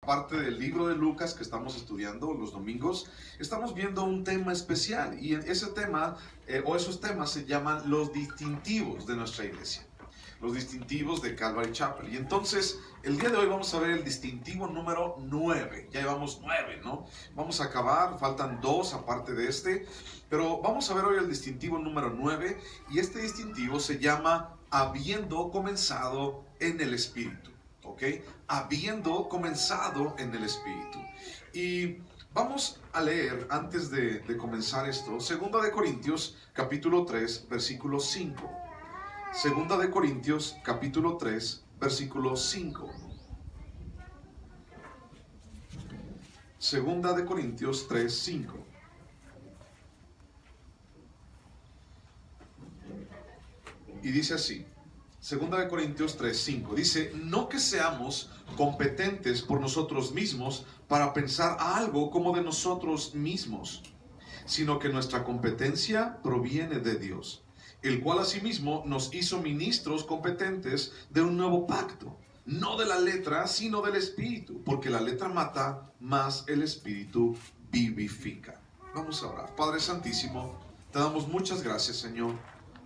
parte del libro de Lucas que estamos estudiando los domingos, estamos viendo un tema especial y ese tema o esos temas se llaman los distintivos de nuestra iglesia. Los distintivos de Calvary Chapel. Y entonces, el día de hoy vamos a ver el distintivo número 9. Ya llevamos 9, ¿no? Vamos a acabar, faltan 2 aparte de este. Pero vamos a ver hoy el distintivo número 9. Y este distintivo se llama habiendo comenzado en el Espíritu. ¿Ok? Habiendo comenzado en el Espíritu. Y vamos a leer, antes de comenzar esto, 2 de Corintios, capítulo 3, versículo 5. Segunda de Corintios, capítulo 3, versículo 5. Segunda de Corintios 3, 5. Y dice así, Segunda de Corintios 3, 5. Dice, no que seamos competentes por nosotros mismos para pensar algo como de nosotros mismos, sino que nuestra competencia proviene de Dios, el cual asimismo nos hizo ministros competentes de un nuevo pacto, no de la letra, sino del Espíritu, porque la letra mata, mas el Espíritu vivifica. Vamos a orar. Padre Santísimo, te damos muchas gracias, Señor,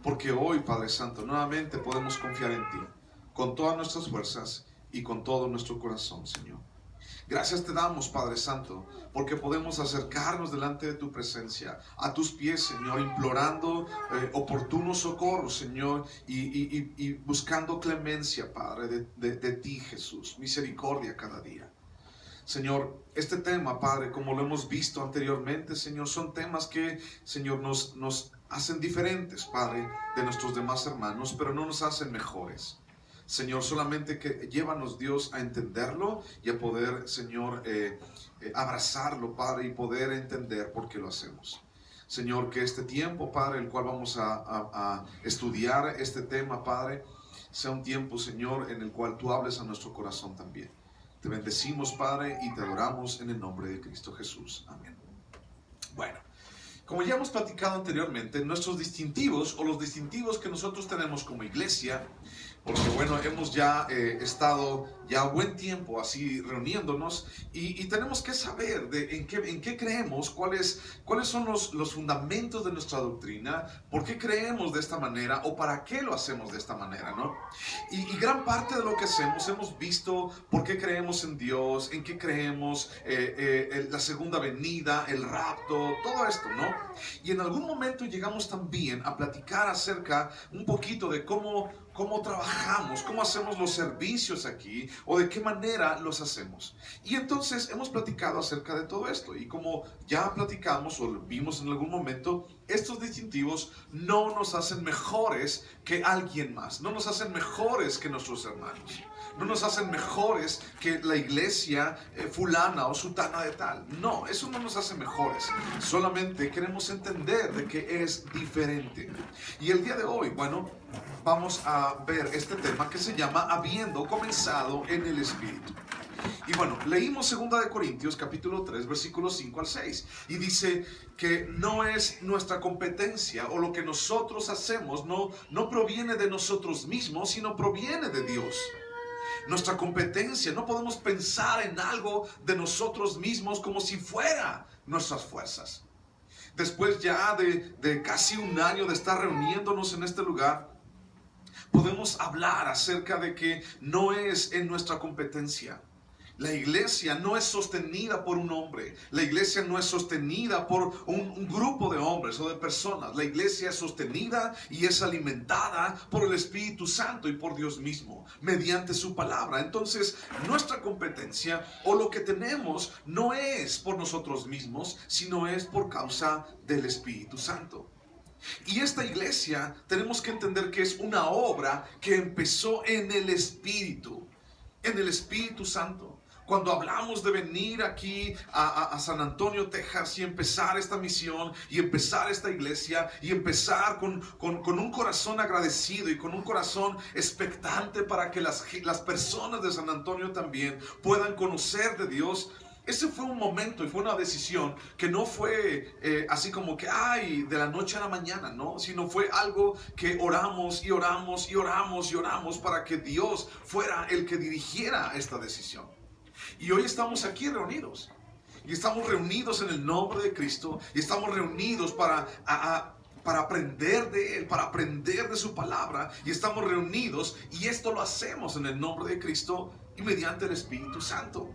porque hoy, Padre Santo, nuevamente podemos confiar en ti, con todas nuestras fuerzas y con todo nuestro corazón, Señor. Gracias te damos, Padre Santo, porque podemos acercarnos delante de tu presencia, a tus pies, Señor, implorando oportuno socorro, Señor, y buscando clemencia, Padre, de ti, Jesús, misericordia cada día. Señor, este tema, Padre, como lo hemos visto anteriormente, Señor, son temas que, Señor, nos hacen diferentes, Padre, de nuestros demás hermanos, pero no nos hacen mejores. Señor, solamente que llévanos, Dios, a entenderlo y a poder, Señor, abrazarlo, Padre, y poder entender por qué lo hacemos. Señor, que este tiempo, Padre, el cual vamos a estudiar este tema, Padre, sea un tiempo, Señor, en el cual tú hables a nuestro corazón también. Te bendecimos, Padre, y te adoramos en el nombre de Cristo Jesús. Amén. Bueno, como ya hemos platicado anteriormente, nuestros distintivos o los distintivos que nosotros tenemos como iglesia, porque bueno, hemos ya estado ya buen tiempo así reuniéndonos y tenemos que saber en qué creemos, cuáles son los fundamentos de nuestra doctrina, por qué creemos de esta manera o para qué lo hacemos de esta manera, ¿no? Y gran parte de lo que hacemos, hemos visto por qué creemos en Dios, en qué creemos, la segunda venida, el rapto, todo esto, ¿no? Y en algún momento llegamos también a platicar acerca un poquito de cómo trabajamos, cómo hacemos los servicios aquí o de qué manera los hacemos. Y entonces hemos platicado acerca de todo esto y como ya platicamos o vimos en algún momento, estos distintivos no nos hacen mejores que alguien más, no nos hacen mejores que nuestros hermanos. No nos hacen mejores que la iglesia fulana o sutana de tal. No, eso no nos hace mejores. Solamente queremos entender de que es diferente. Y el día de hoy, bueno, vamos a ver este tema que se llama habiendo comenzado en el Espíritu. Y bueno, leímos 2 de Corintios capítulo 3 versículos 5 al 6 y dice que no es nuestra competencia o lo que nosotros hacemos no proviene de nosotros mismos, sino proviene de Dios. Nuestra competencia, no podemos pensar en algo de nosotros mismos como si fuera nuestras fuerzas. Después ya de casi un año de estar reuniéndonos en este lugar, podemos hablar acerca de que no es en nuestra competencia. La iglesia no es sostenida por un hombre. La iglesia no es sostenida por un grupo de hombres o de personas. La iglesia es sostenida y es alimentada por el Espíritu Santo y por Dios mismo, mediante su palabra. Entonces, nuestra competencia o lo que tenemos no es por nosotros mismos, sino es por causa del Espíritu Santo. Y esta iglesia tenemos que entender que es una obra que empezó en el Espíritu Santo. Cuando hablamos de venir aquí a San Antonio, Texas y empezar esta misión y empezar esta iglesia y empezar con un corazón agradecido y con un corazón expectante para que las personas de San Antonio también puedan conocer de Dios, ese fue un momento y fue una decisión que no fue así como que de la noche a la mañana, ¿no? Sino fue algo que oramos y oramos y oramos y oramos para que Dios fuera el que dirigiera esta decisión. Y hoy estamos aquí reunidos. Y estamos reunidos en el nombre de Cristo. Y estamos reunidos para aprender de Él, para aprender de su palabra. Y estamos reunidos y esto lo hacemos en el nombre de Cristo y mediante el Espíritu Santo.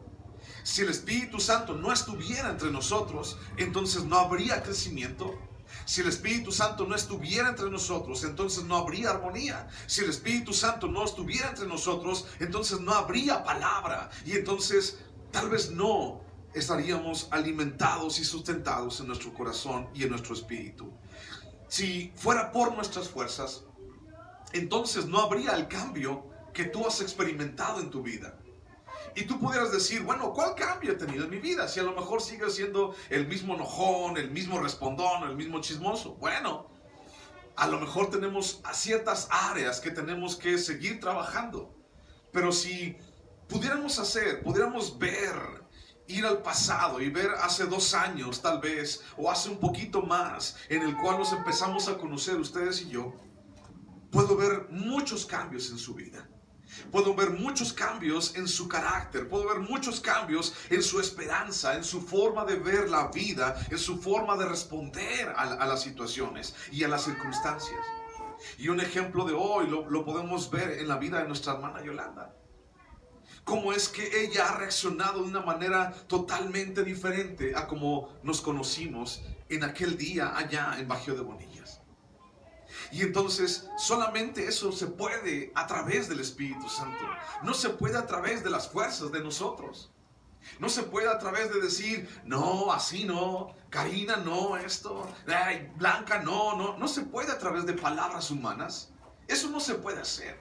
Si el Espíritu Santo no estuviera entre nosotros, entonces no habría crecimiento. Si el Espíritu Santo no estuviera entre nosotros, entonces no habría armonía. Si el Espíritu Santo no estuviera entre nosotros, entonces no habría palabra. Y entonces tal vez no estaríamos alimentados y sustentados en nuestro corazón y en nuestro espíritu. Si fuera por nuestras fuerzas, entonces no habría el cambio que tú has experimentado en tu vida. Y tú pudieras decir, bueno, ¿cuál cambio he tenido en mi vida? Si a lo mejor sigue siendo el mismo enojón, el mismo respondón, el mismo chismoso. Bueno, a lo mejor tenemos ciertas áreas que tenemos que seguir trabajando. Pero si pudiéramos ver, ir al pasado y ver hace 2 años tal vez, o hace un poquito más, en el cual nos empezamos a conocer ustedes y yo, puedo ver muchos cambios en su vida. Puedo ver muchos cambios en su carácter, puedo ver muchos cambios en su esperanza, en su forma de ver la vida, en su forma de responder a las situaciones y a las circunstancias. Y un ejemplo de hoy lo podemos ver en la vida de nuestra hermana Yolanda. Cómo es que ella ha reaccionado de una manera totalmente diferente a como nos conocimos en aquel día allá en Bajío de Bonillas. Y entonces solamente eso se puede a través del Espíritu Santo. No se puede a través de las fuerzas de nosotros. No se puede a través de decir, no, así no, Karina no, esto, ay, Blanca no. No se puede a través de palabras humanas. Eso no se puede hacer.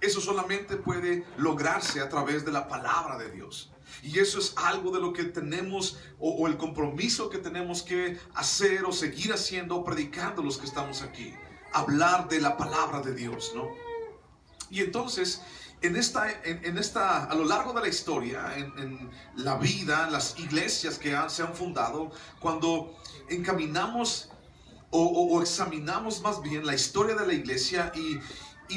Eso solamente puede lograrse a través de la palabra de Dios. Y eso es algo de lo que tenemos, o el compromiso que tenemos que hacer o seguir haciendo, o predicando los que estamos aquí. Hablar de la palabra de Dios, ¿no? Y entonces, a lo largo de la historia, en la vida, las iglesias que se han fundado, cuando encaminamos o examinamos más bien la historia de la iglesia y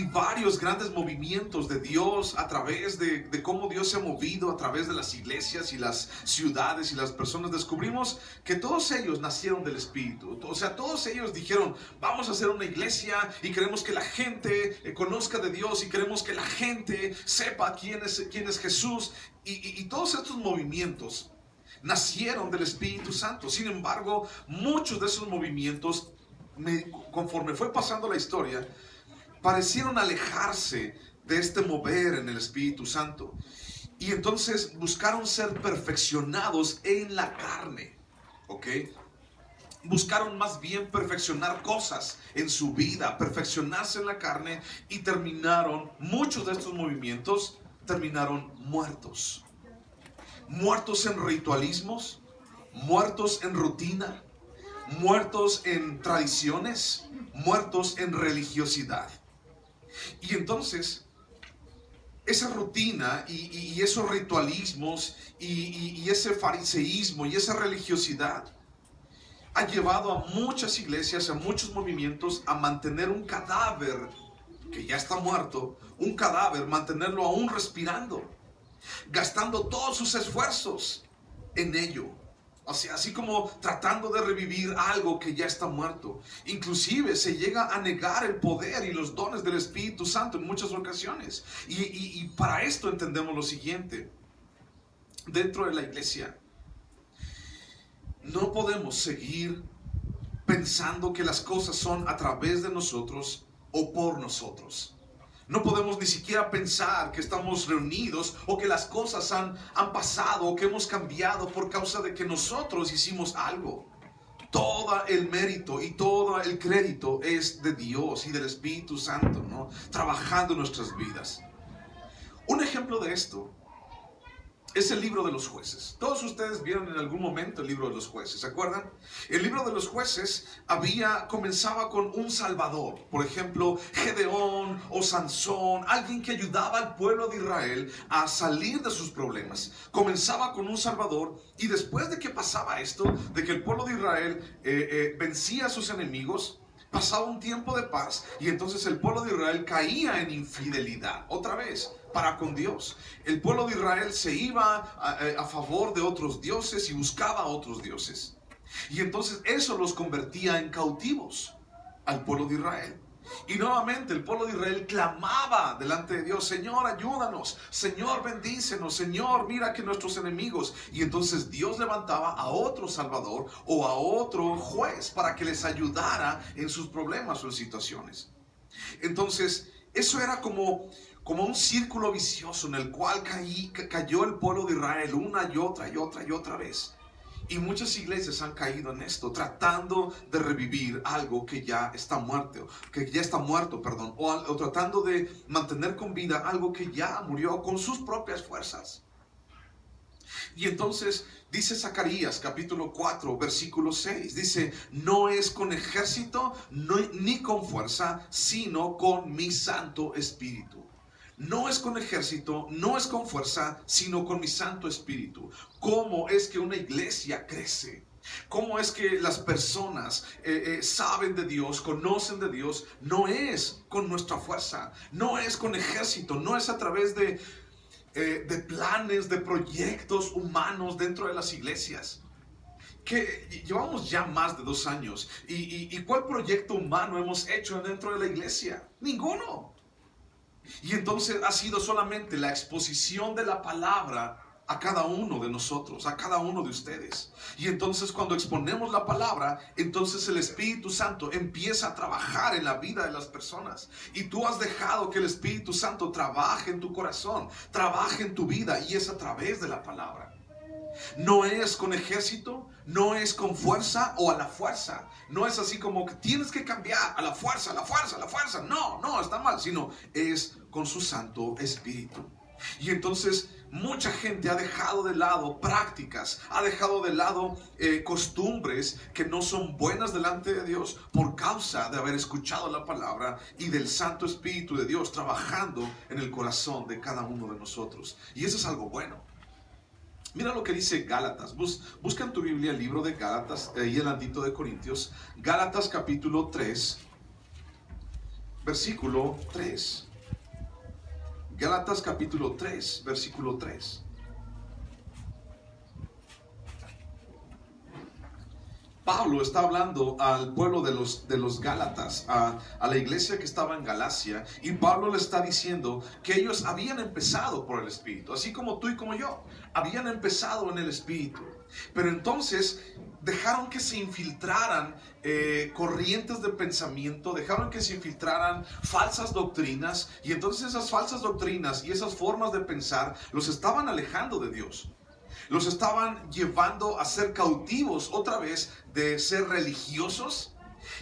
varios grandes movimientos de Dios a través de cómo Dios se ha movido a través de las iglesias y las ciudades y las personas, descubrimos que todos ellos nacieron del Espíritu. O sea, todos ellos dijeron, vamos a hacer una iglesia y queremos que la gente conozca de Dios y queremos que la gente sepa quién es Jesús. Y todos estos movimientos nacieron del Espíritu Santo. Sin embargo, muchos de esos movimientos, conforme fue pasando la historia, parecieron alejarse de este mover en el Espíritu Santo. Y entonces buscaron ser perfeccionados en la carne. ¿Ok? Buscaron más bien perfeccionar cosas en su vida, perfeccionarse en la carne, y muchos de estos movimientos terminaron muertos. Muertos en ritualismos, muertos en rutina, muertos en tradiciones, muertos en religiosidad. Y entonces, esa rutina y esos ritualismos y ese fariseísmo y esa religiosidad ha llevado a muchas iglesias, a muchos movimientos a mantener un cadáver que ya está muerto, un cadáver, mantenerlo aún respirando, gastando todos sus esfuerzos en ello. O sea, así como tratando de revivir algo que ya está muerto. Inclusive se llega a negar el poder y los dones del Espíritu Santo en muchas ocasiones. Y para esto entendemos lo siguiente. Dentro de la iglesia, no podemos seguir pensando que las cosas son a través de nosotros o por nosotros. No podemos ni siquiera pensar que estamos reunidos o que las cosas han pasado o que hemos cambiado por causa de que nosotros hicimos algo. Todo el mérito y todo el crédito es de Dios y del Espíritu Santo, ¿no? Trabajando en nuestras vidas. Un ejemplo de esto es el libro de los jueces. Todos ustedes vieron en algún momento el libro de los jueces, ¿se acuerdan? El libro de los jueces comenzaba con un salvador. Por ejemplo, Gedeón o Sansón, alguien que ayudaba al pueblo de Israel a salir de sus problemas. Comenzaba con un salvador, y después de que pasaba esto, de que el pueblo de Israel vencía a sus enemigos, Pasaba un tiempo de paz y entonces el pueblo de Israel caía en infidelidad otra vez para con Dios. El pueblo de Israel se iba a favor de otros dioses y buscaba a otros dioses. Y entonces eso los convertía en cautivos al pueblo de Israel. Y nuevamente el pueblo de Israel clamaba delante de Dios: Señor, ayúdanos, Señor, bendícenos, Señor, mira que nuestros enemigos. Y entonces Dios levantaba a otro salvador o a otro juez para que les ayudara en sus problemas o en situaciones. Entonces eso era como un círculo vicioso en el cual cayó el pueblo de Israel una y otra y otra y otra vez. Y muchas iglesias han caído en esto, tratando de revivir algo que ya está muerto, o tratando de mantener con vida algo que ya murió con sus propias fuerzas. Y entonces dice Zacarías capítulo 4 versículo 6, dice: no es con ejército ni con fuerza, sino con mi Santo Espíritu. No es con ejército, no es con fuerza, sino con mi Santo Espíritu. ¿Cómo es que una iglesia crece? ¿Cómo es que las personas saben de Dios, conocen de Dios? No es con nuestra fuerza, no es con ejército, no es a través de planes, de proyectos humanos dentro de las iglesias. Que llevamos ya más de 2 años. ¿Y cuál proyecto humano hemos hecho dentro de la iglesia? Ninguno. Y entonces ha sido solamente la exposición de la palabra a cada uno de nosotros, a cada uno de ustedes. Y entonces cuando exponemos la palabra, entonces el Espíritu Santo empieza a trabajar en la vida de las personas. Y tú has dejado que el Espíritu Santo trabaje en tu corazón, trabaje en tu vida, y es a través de la palabra. No es con ejército, no es con fuerza o a la fuerza. No es así como que tienes que cambiar a la fuerza, a la fuerza, a la fuerza. No, está mal, sino es con su Santo Espíritu. Y entonces mucha gente ha dejado de lado prácticas, ha dejado de lado costumbres que no son buenas delante de Dios por causa de haber escuchado la palabra y del Santo Espíritu de Dios trabajando en el corazón de cada uno de nosotros. Y eso es algo bueno. Mira lo que dice Gálatas. Busca en tu Biblia el libro de Gálatas, y el andito de Corintios. Gálatas capítulo 3, versículo 3. Gálatas capítulo 3, versículo 3. Pablo está hablando al pueblo de los Gálatas, a la iglesia que estaba en Galacia, y Pablo le está diciendo que ellos habían empezado por el Espíritu, así como tú y como yo, habían empezado en el Espíritu, pero entonces dejaron que se infiltraran corrientes de pensamiento, dejaron que se infiltraran falsas doctrinas, y entonces esas falsas doctrinas y esas formas de pensar los estaban alejando de Dios. Los estaban llevando a ser cautivos otra vez de ser religiosos,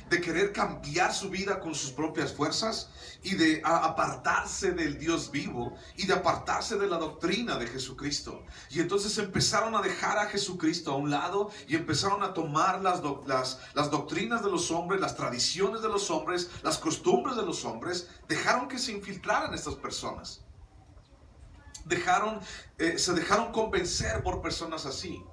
de querer cambiar su vida con sus propias fuerzas y de apartarse del Dios vivo y de apartarse de la doctrina de Jesucristo. Y entonces empezaron a dejar a Jesucristo a un lado y empezaron a tomar las doctrinas de los hombres, las tradiciones de los hombres, las costumbres de los hombres. Dejaron que se infiltraran estas personas. Se dejaron convencer por personas así.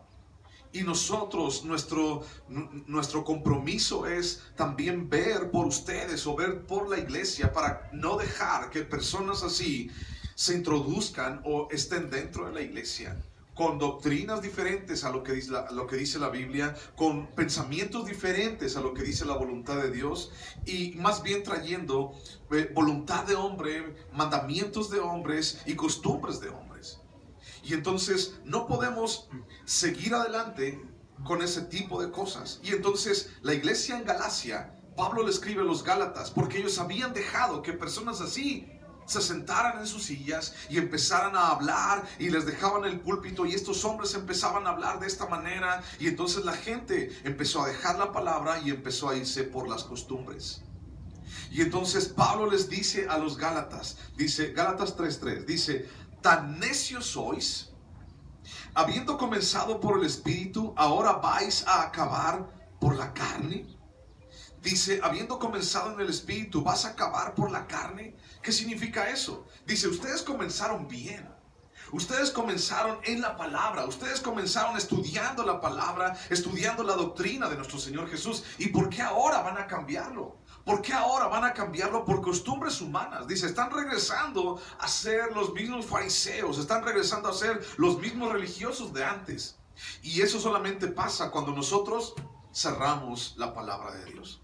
Y nosotros, nuestro compromiso es también ver por ustedes o ver por la iglesia para no dejar que personas así se introduzcan o estén dentro de la iglesia con doctrinas diferentes a lo que dice la Biblia, con pensamientos diferentes a lo que dice la voluntad de Dios, y más bien trayendo voluntad de hombre, mandamientos de hombres y costumbres de hombres. Y entonces no podemos seguir adelante con ese tipo de cosas. Y entonces la iglesia en Galacia, Pablo le escribe a los Gálatas porque ellos habían dejado que personas así se sentaran en sus sillas y empezaran a hablar, y les dejaban el púlpito y estos hombres empezaban a hablar de esta manera, y entonces la gente empezó a dejar la palabra y empezó a irse por las costumbres. Y entonces Pablo les dice a los Gálatas, dice Gálatas 3:3, dice: tan necios sois, habiendo comenzado por el Espíritu, ahora vais a acabar por la carne. Dice, habiendo comenzado en el Espíritu, ¿vas a acabar por la carne? ¿Qué significa eso? Dice, ustedes comenzaron bien. Ustedes comenzaron en la palabra. Ustedes comenzaron estudiando la palabra, estudiando la doctrina de nuestro Señor Jesús. ¿Y por qué ahora van a cambiarlo? ¿Por qué ahora van a cambiarlo por costumbres humanas? Dice, están regresando a ser los mismos fariseos, están regresando a ser los mismos religiosos de antes. Y eso solamente pasa cuando nosotros cerramos la palabra de Dios.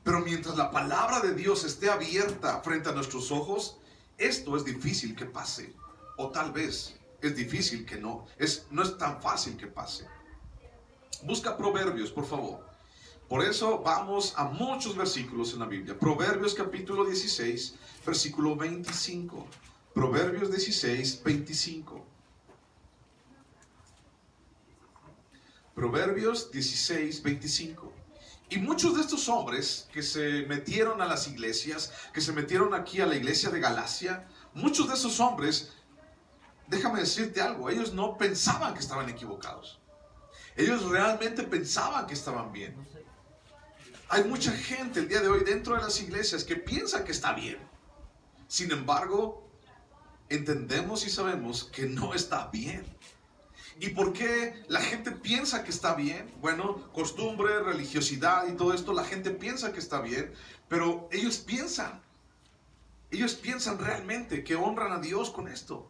Pero mientras la palabra de Dios esté abierta frente a nuestros ojos, esto es difícil que pase. O tal vez es difícil que no es tan fácil que pase. Busca Proverbios, por favor. Por eso vamos a muchos versículos en la Biblia. Proverbios capítulo 16, versículo 25. Proverbios 16, 25. Proverbios 16, 25. Y muchos de estos hombres que se metieron a las iglesias, que se metieron aquí a la iglesia de Galacia, muchos de esos hombres, déjame decirte algo, ellos no pensaban que estaban equivocados. Ellos realmente pensaban que estaban bien. Hay mucha gente el día de hoy dentro de las iglesias que piensa que está bien. Sin embargo, entendemos y sabemos que no está bien. ¿Y por qué la gente piensa que está bien? Bueno, costumbre, religiosidad y todo esto, la gente piensa que está bien, pero ellos piensan realmente que honran a Dios con esto.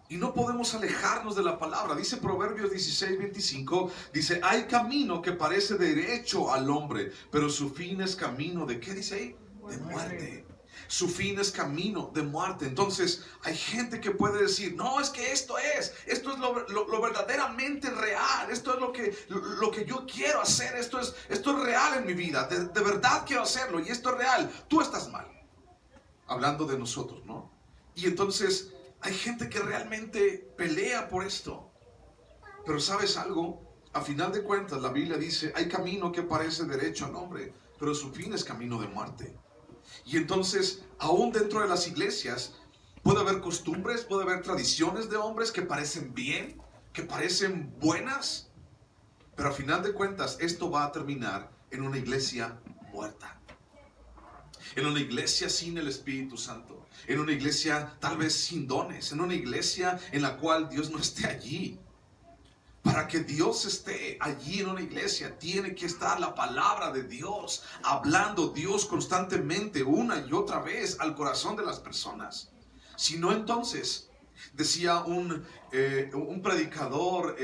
Y no podemos alejarnos de la palabra. Dice Proverbios 16, 25, dice, hay camino que parece derecho al hombre, pero su fin es camino de, ¿qué dice ahí? De muerte. Su fin es camino de muerte. Entonces hay gente que puede decir, no, es que esto es lo verdaderamente real, esto es lo que yo quiero hacer, esto es real en mi vida, de verdad quiero hacerlo y esto es real, tú estás mal. Hablando de nosotros, ¿no? Y entonces hay gente que realmente pelea por esto. Pero ¿sabes algo? A final de cuentas la Biblia dice, hay camino que parece derecho al hombre, pero su fin es camino de muerte. Y entonces, aún dentro de las iglesias, puede haber costumbres, puede haber tradiciones de hombres que parecen bien, que parecen buenas, pero a final de cuentas esto va a terminar en una iglesia muerta. En una iglesia sin el Espíritu Santo, en una iglesia tal vez sin dones, en una iglesia en la cual Dios no esté allí. Para que Dios esté allí en una iglesia, tiene que estar la palabra de Dios, hablando Dios constantemente una y otra vez al corazón de las personas. Si no, entonces, decía un predicador,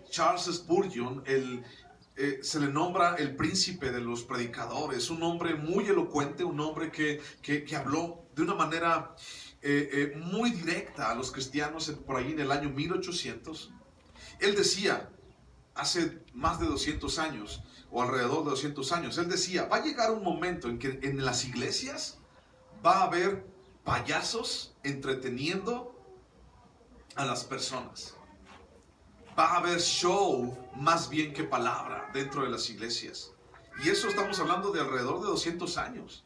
Charles Spurgeon, se le nombra el príncipe de los predicadores, un hombre muy elocuente, un hombre que habló de una manera muy directa a los cristianos por ahí en el año 1800. Él decía, hace más de 200 años, o alrededor de 200 años, él decía, va a llegar un momento en que en las iglesias va a haber payasos entreteniendo a las personas. Va a haber show más bien que palabra dentro de las iglesias. Y eso estamos hablando de alrededor de 200 años.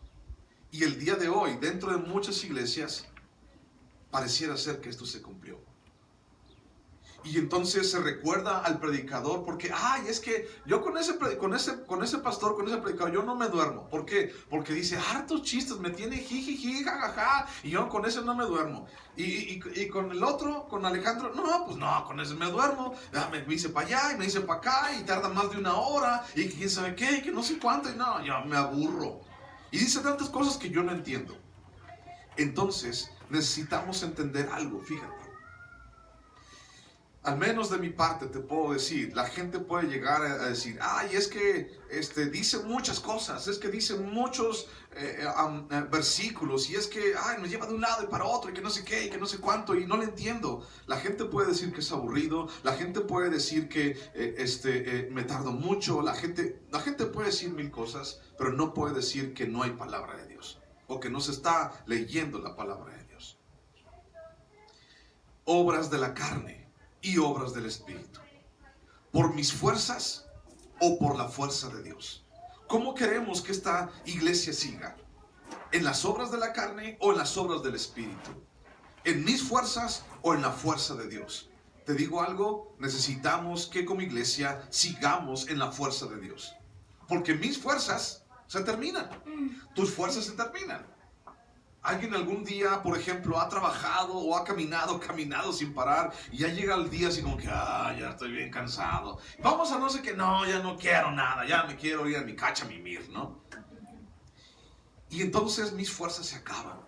Y el día de hoy, dentro de muchas iglesias, pareciera ser que esto se cumplió. Y entonces se recuerda al predicador porque, es que yo con ese pastor, con ese predicador, yo no me duermo. ¿Por qué? Porque dice hartos chistes, me tiene jijiji, jajaja, y yo con ese no me duermo. Y con el otro, con Alejandro, no, con ese me duermo. Me dice para allá y me dice para acá y tarda más de 1 hora y quién sabe qué, y que no sé cuánto, y no, ya me aburro. Y dice tantas cosas que yo no entiendo. Entonces necesitamos entender algo, fíjate. Al menos de mi parte te puedo decir, la gente puede llegar a decir, es que dice muchas cosas, es que dice muchos versículos, y es que nos lleva de un lado y para otro, y que no sé qué, y que no sé cuánto, y no le entiendo. La gente puede decir que es aburrido, la gente puede decir que me tardo mucho, la gente puede decir 1000 cosas, pero no puede decir que no hay palabra de Dios, o que no se está leyendo la palabra de Dios. Obras de la carne y obras del Espíritu. ¿Por mis fuerzas o por la fuerza de Dios? ¿Cómo queremos que esta iglesia siga? ¿En las obras de la carne o en las obras del Espíritu? ¿En mis fuerzas o en la fuerza de Dios? Te digo algo, necesitamos que como iglesia sigamos en la fuerza de Dios. Porque mis fuerzas se terminan. Tus fuerzas se terminan. ¿Alguien algún día, por ejemplo, ha trabajado o ha caminado sin parar y ya llega el día así como que, ya estoy bien cansado? Vamos a no sé qué, no, ya no quiero nada, ya me quiero ir a mi cacha a mimir, ¿no? Y entonces mis fuerzas se acaban.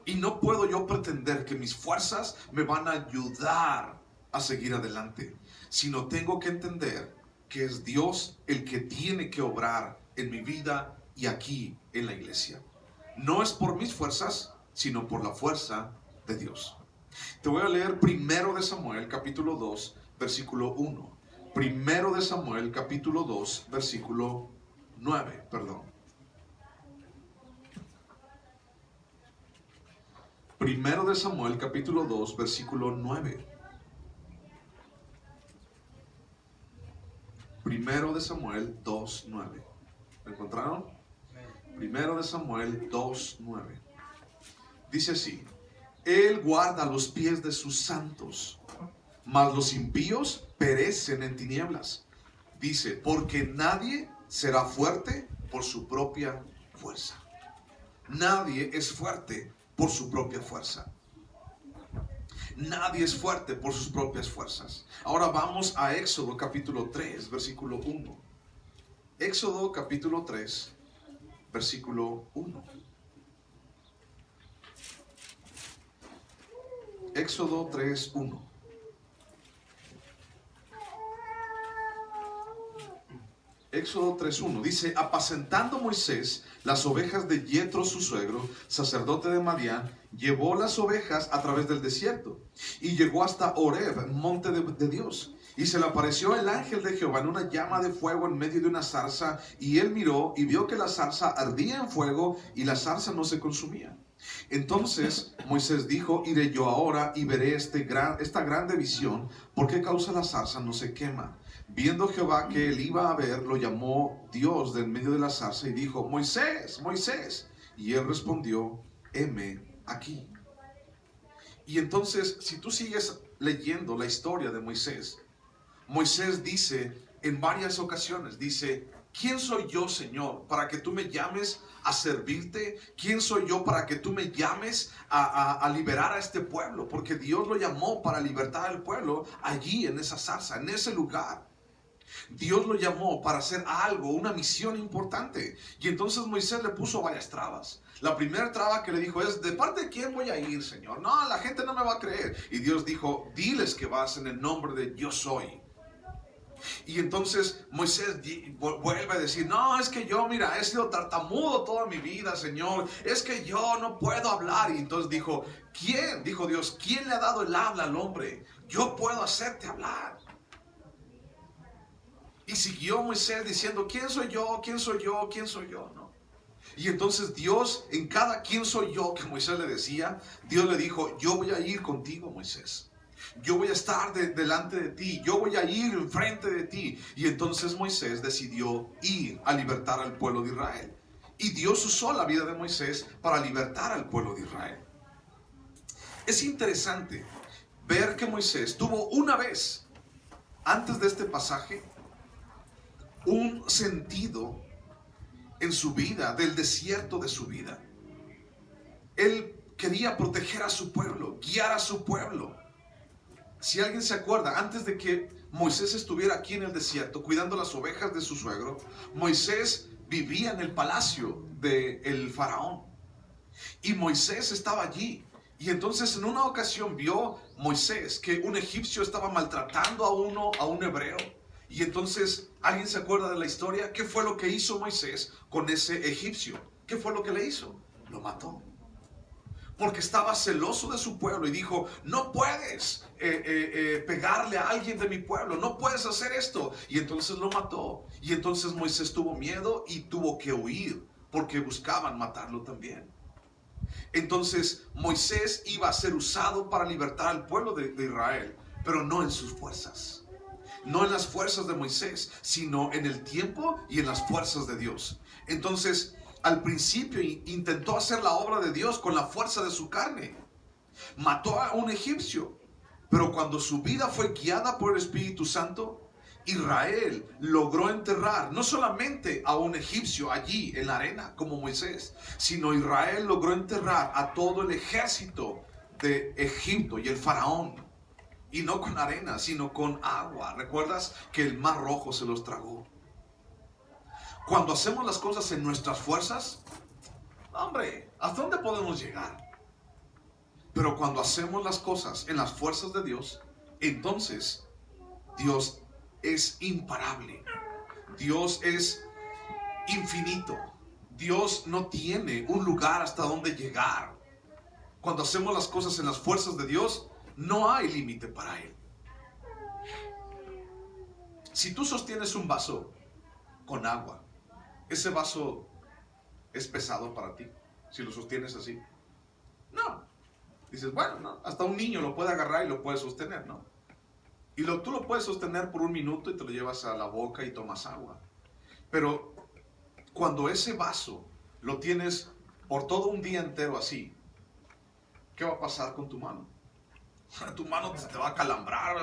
Y no puedo yo pretender que mis fuerzas me van a ayudar a seguir adelante, sino tengo que entender que es Dios el que tiene que obrar en mi vida y aquí en la iglesia. No es por mis fuerzas, sino por la fuerza de Dios. Te voy a leer 1 Samuel capítulo 2, versículo 1. 1 Samuel capítulo 2, versículo 9, perdón. 1 Samuel capítulo 2, versículo 9. 1 Samuel 2, 9. ¿Lo encontraron? 1 Samuel 2, 9. Dice así: Él guarda los pies de sus santos, mas los impíos perecen en tinieblas. Dice, porque nadie será fuerte por su propia fuerza. Nadie es fuerte por su propia fuerza. Nadie es fuerte por sus propias fuerzas. Ahora vamos a Éxodo capítulo 3, versículo 1. Éxodo capítulo 3, versículo 1. Éxodo 3, 1. Éxodo 3:1 dice: apacentando Moisés las ovejas de Yetro su suegro, sacerdote de Madián, llevó las ovejas a través del desierto y llegó hasta Horeb, monte de Dios. Y se le apareció el ángel de Jehová en una llama de fuego en medio de una zarza, y él miró y vio que la zarza ardía en fuego y la zarza no se consumía. Entonces Moisés dijo: iré yo ahora y veré esta grande visión, ¿por qué causa la zarza no se quema? Viendo Jehová que él iba a ver, lo llamó Dios del medio de la zarza y dijo: Moisés, Moisés. Y él respondió: heme aquí. Y entonces, si tú sigues leyendo la historia de Moisés, Moisés dice en varias ocasiones, dice: ¿quién soy yo, Señor, para que tú me llames a servirte? ¿Quién soy yo para que tú me llames a liberar a este pueblo? Porque Dios lo llamó para libertar al pueblo allí en esa zarza, en ese lugar. Dios lo llamó para hacer algo, una misión importante. Y entonces Moisés le puso varias trabas. La primera traba que le dijo es: ¿de parte de quién voy a ir, Señor? No, la gente no me va a creer. Y Dios dijo: diles que vas en el nombre de Yo Soy. Y entonces Moisés vuelve a decir: no, es que yo, mira, he sido tartamudo toda mi vida, Señor. Es que yo no puedo hablar. Y entonces dijo: ¿quién? Dijo Dios: ¿quién le ha dado el habla al hombre? Yo puedo hacerte hablar. Y siguió Moisés diciendo: ¿quién soy yo? ¿Quién soy yo? ¿Quién soy yo? ¿No? Y entonces Dios, en cada ¿quién soy yo? que Moisés le decía, Dios le dijo: yo voy a ir contigo, Moisés. Yo voy a estar delante de ti. Yo voy a ir enfrente de ti. Y entonces Moisés decidió ir a libertar al pueblo de Israel. Y Dios usó la vida de Moisés para libertar al pueblo de Israel. Es interesante ver que Moisés tuvo una vez, antes de este pasaje, un sentido en su vida, del desierto de su vida. Él quería proteger a su pueblo, guiar a su pueblo. Si alguien se acuerda, antes de que Moisés estuviera aquí en el desierto cuidando las ovejas de su suegro, Moisés vivía en el palacio del faraón. Y Moisés estaba allí. Y entonces en una ocasión vio Moisés que un egipcio estaba maltratando a un hebreo. Y entonces, ¿alguien se acuerda de la historia? ¿Qué fue lo que hizo Moisés con ese egipcio? ¿Qué fue lo que le hizo? Lo mató. Porque estaba celoso de su pueblo y dijo: no puedes pegarle a alguien de mi pueblo, no puedes hacer esto. Y entonces lo mató. Y entonces Moisés tuvo miedo y tuvo que huir, porque buscaban matarlo también. Entonces Moisés iba a ser usado para libertar al pueblo de Israel, pero no en sus fuerzas. No en las fuerzas de Moisés, sino en el tiempo y en las fuerzas de Dios. Entonces, al principio intentó hacer la obra de Dios con la fuerza de su carne. Mató a un egipcio, pero cuando su vida fue guiada por el Espíritu Santo, Israel logró enterrar no solamente a un egipcio allí en la arena como Moisés, sino Israel logró enterrar a todo el ejército de Egipto y el faraón. Y no con arena, sino con agua. ¿Recuerdas que el mar rojo se los tragó? Cuando hacemos las cosas en nuestras fuerzas, Hombre, ¿hasta dónde podemos llegar? Pero cuando hacemos las cosas en las fuerzas de Dios, entonces Dios es imparable. Dios es infinito. Dios no tiene un lugar hasta donde llegar. Cuando hacemos las cosas en las fuerzas de Dios, no hay límite para Él. Si tú sostienes un vaso con agua, ese vaso es pesado para ti, si lo sostienes así. No. Dices, bueno, no, hasta un niño lo puede agarrar y lo puede sostener, ¿no? Y tú lo puedes sostener por un minuto y te lo llevas a la boca y tomas agua. Pero cuando ese vaso lo tienes por todo un día entero así, ¿qué va a pasar con tu mano? Tu mano se te va a calambrar,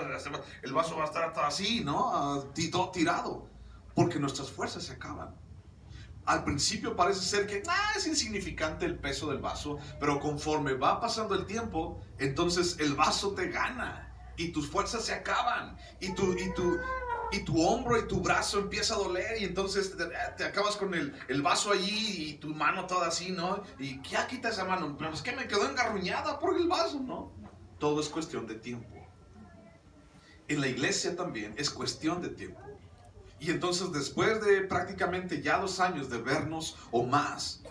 el vaso va a estar así, ¿no? Todo tirado, porque nuestras fuerzas se acaban. Al principio parece ser que es insignificante el peso del vaso, pero conforme va pasando el tiempo, entonces el vaso te gana y tus fuerzas se acaban y tu hombro y tu brazo empieza a doler y entonces te acabas con el vaso allí y tu mano toda así, ¿no? Y ya quita esa mano, pero es que me quedó engarruñada por el vaso, ¿no? Todo es cuestión de tiempo. En la iglesia también es cuestión de tiempo. Y entonces después de prácticamente ya 2 años de vernos o más,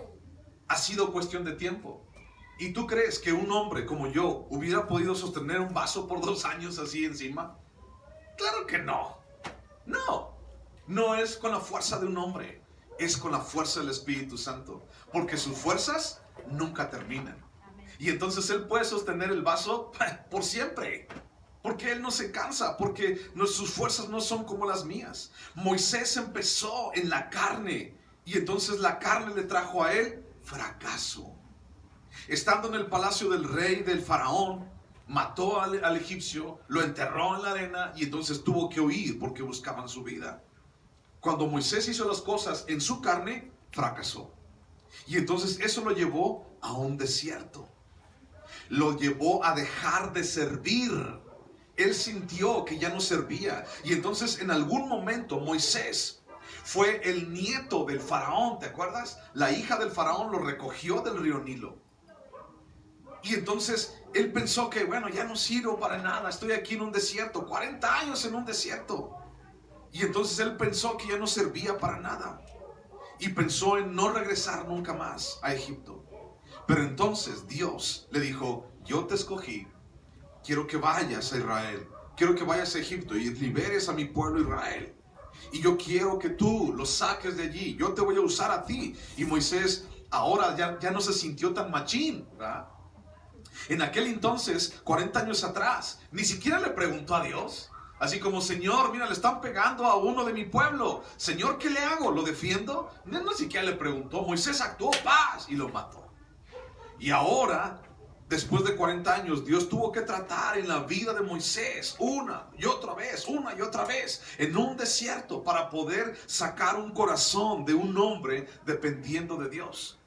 ha sido cuestión de tiempo. ¿Y tú crees que un hombre como yo hubiera podido sostener un vaso por 2 años así encima? Claro que no. No es con la fuerza de un hombre, es con la fuerza del Espíritu Santo. Porque sus fuerzas nunca terminan. Y entonces Él puede sostener el vaso por siempre. Porque Él no se cansa, porque sus fuerzas no son como las mías. Moisés empezó en la carne y entonces la carne le trajo a él fracaso. Estando en el palacio del rey del faraón, mató al egipcio, lo enterró en la arena y entonces tuvo que huir porque buscaban su vida. Cuando Moisés hizo las cosas en su carne, fracasó. Y entonces eso lo llevó a un desierto. Lo llevó a dejar de servir. Él sintió que ya no servía. Y entonces en algún momento Moisés fue el nieto del faraón, ¿te acuerdas? La hija del faraón lo recogió del río Nilo. Y entonces él pensó que, bueno, ya no sirvo para nada, estoy aquí en un desierto, 40 años en un desierto. Y entonces él pensó que ya no servía para nada. Y pensó en no regresar nunca más a Egipto. Pero entonces Dios le dijo, yo te escogí. Quiero que vayas a Israel. Quiero que vayas a Egipto y liberes a mi pueblo Israel. Y yo quiero que tú los saques de allí. Yo te voy a usar a ti. Y Moisés ahora ya no se sintió tan machín, ¿verdad? En aquel entonces, 40 años atrás, ni siquiera le preguntó a Dios. Así como, Señor, mira, le están pegando a uno de mi pueblo. Señor, ¿qué le hago? ¿Lo defiendo? No siquiera le preguntó. Moisés actuó, paz, y lo mató. Y ahora, después de 40 años, Dios tuvo que tratar en la vida de Moisés una y otra vez, en un desierto para poder sacar un corazón de un hombre dependiendo de Dios.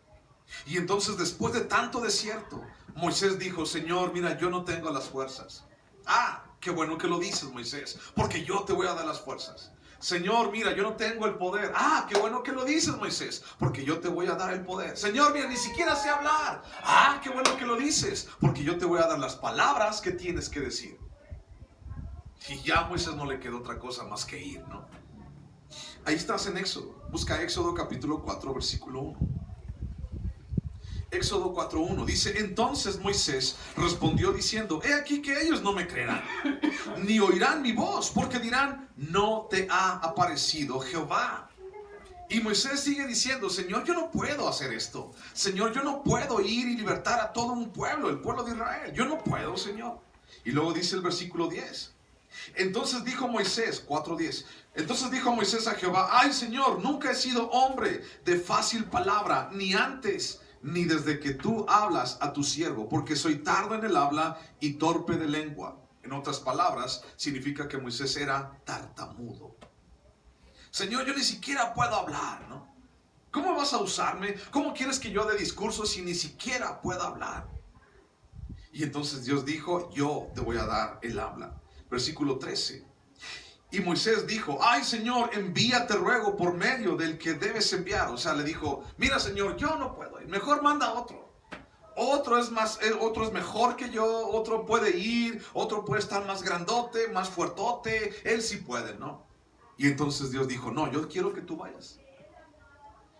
Y entonces, después de tanto desierto, Moisés dijo, Señor, mira, yo no tengo las fuerzas. Qué bueno que lo dices, Moisés, porque yo te voy a dar las fuerzas. Señor, mira, yo no tengo el poder. Qué bueno que lo dices, Moisés, porque yo te voy a dar el poder. Señor, mira, ni siquiera sé hablar. Qué bueno que lo dices, porque yo te voy a dar las palabras que tienes que decir. Y ya a Moisés no le quedó otra cosa más que ir, ¿no? Ahí estás en Éxodo. Busca Éxodo capítulo 4, versículo 1. Éxodo 4:1 dice, entonces Moisés respondió diciendo, he aquí que ellos no me creerán, ni oirán mi voz, porque dirán, no te ha aparecido Jehová. Y Moisés sigue diciendo, Señor, yo no puedo hacer esto. Señor, yo no puedo ir y libertar a todo un pueblo, el pueblo de Israel. Yo no puedo, Señor. Y luego dice el versículo 10. Entonces dijo Moisés, 4:10, entonces dijo Moisés a Jehová, ay Señor, nunca he sido hombre de fácil palabra, ni antes ni desde que tú hablas a tu siervo, porque soy tardo en el habla y torpe de lengua. En otras palabras, significa que Moisés era tartamudo. Señor, yo ni siquiera puedo hablar, ¿no? ¿Cómo vas a usarme? ¿Cómo quieres que yo dé discursos si ni siquiera puedo hablar? Y entonces Dios dijo, yo te voy a dar el habla. Versículo 13. Y Moisés dijo, ay Señor, envíate ruego por medio del que debes enviar. O sea, le dijo, mira Señor, yo no puedo ir, mejor manda otro. Otro es mejor que yo, otro puede ir, otro puede estar más grandote, más fuertote, él sí puede, ¿no? Y entonces Dios dijo, no, yo quiero que tú vayas.